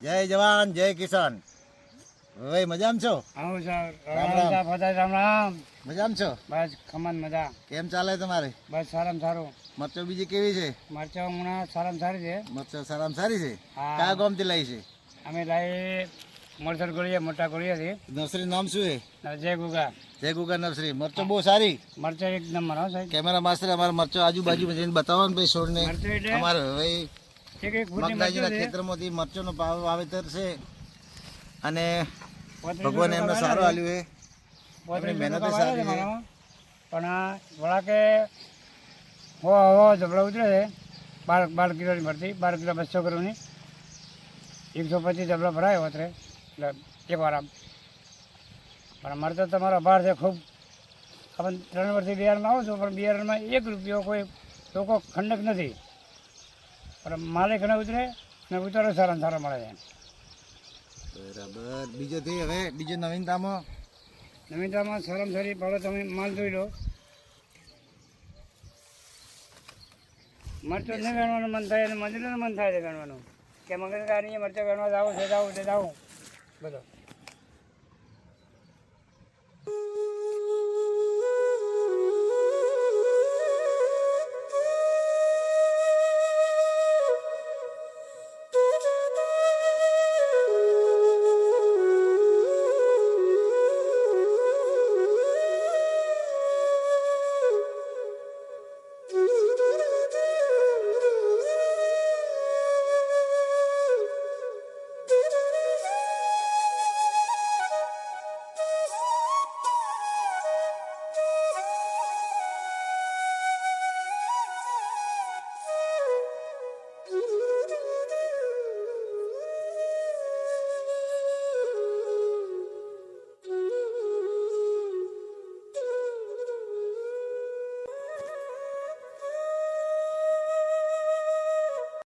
જય જવાન જય કિસાન. ભાઈ મજામાં છો? આવું સર રામ રામ રામ. રામ રામ રામ. મજામાં છો? બસ ખમન મજા. કેમ ચાલે તમારે? બસ સારામાં સારું. મરચો બીજી કેવી છે? મરચા હમણાં સારામાં સારી છે. મરચો સારામાં સારી છે. હા. કયા ગામથી લાવી છે? અમે લાવી મોરસર ગોળીએ મોટા ગોળીએથી નર્સરી નામ શું છે? જય ગુગા. જય ગુગા નર્સરી. મરચો બહુ સારી. મરચા એક નંબર હો સાહેબ. કેમેરા માસ્ટર અમારે મરચો આજુબાજુ જઈને બતાવો ને ભાઈ છોડને. મરચો એટલે અમારે ભાઈ એક એક ફૂટની મરચું મગદાજીના છે. ખેતરમાંથી મરચોનો વાવેતર છે અને 35 ભગવાન એમને ટકા સારું વાળા આલ્યું છે. છે. 35 મહેનત ટકા સારી વાળા છે છે. મારામાં. પણ આ વળાકે હો જબડા ઉતરે છે 12 કિલોની ભરતી 12 કિલો 200 કિલોની 125 જબડા ભરાય હોત રે એટલે એક વાર આમ. પણ અમારે તો તમારો આભાર છે ખૂબ. આપણે 3 વર્ષથી બિયારણમાં આવું છું પણ બિયારણમાં 1 રૂપિયો કોઈ લોકો ખંડક નથી. પણ માલે ઘણા ઉતરે ને ઉતારો સારા સારા મળે છે. બરાબર. બીજોથી હવે બીજો નવીનતામાં નવીનતામાં સારામાં સારી પાડો તમે માલ જોઈ લો. મરચો નહીં ગણવાનું મન થાય અને મંદિરનું મન થાય છે ગણવાનું કે મગજ કાઢીએ મરચો ગણવા જાવું છે જાવું બધો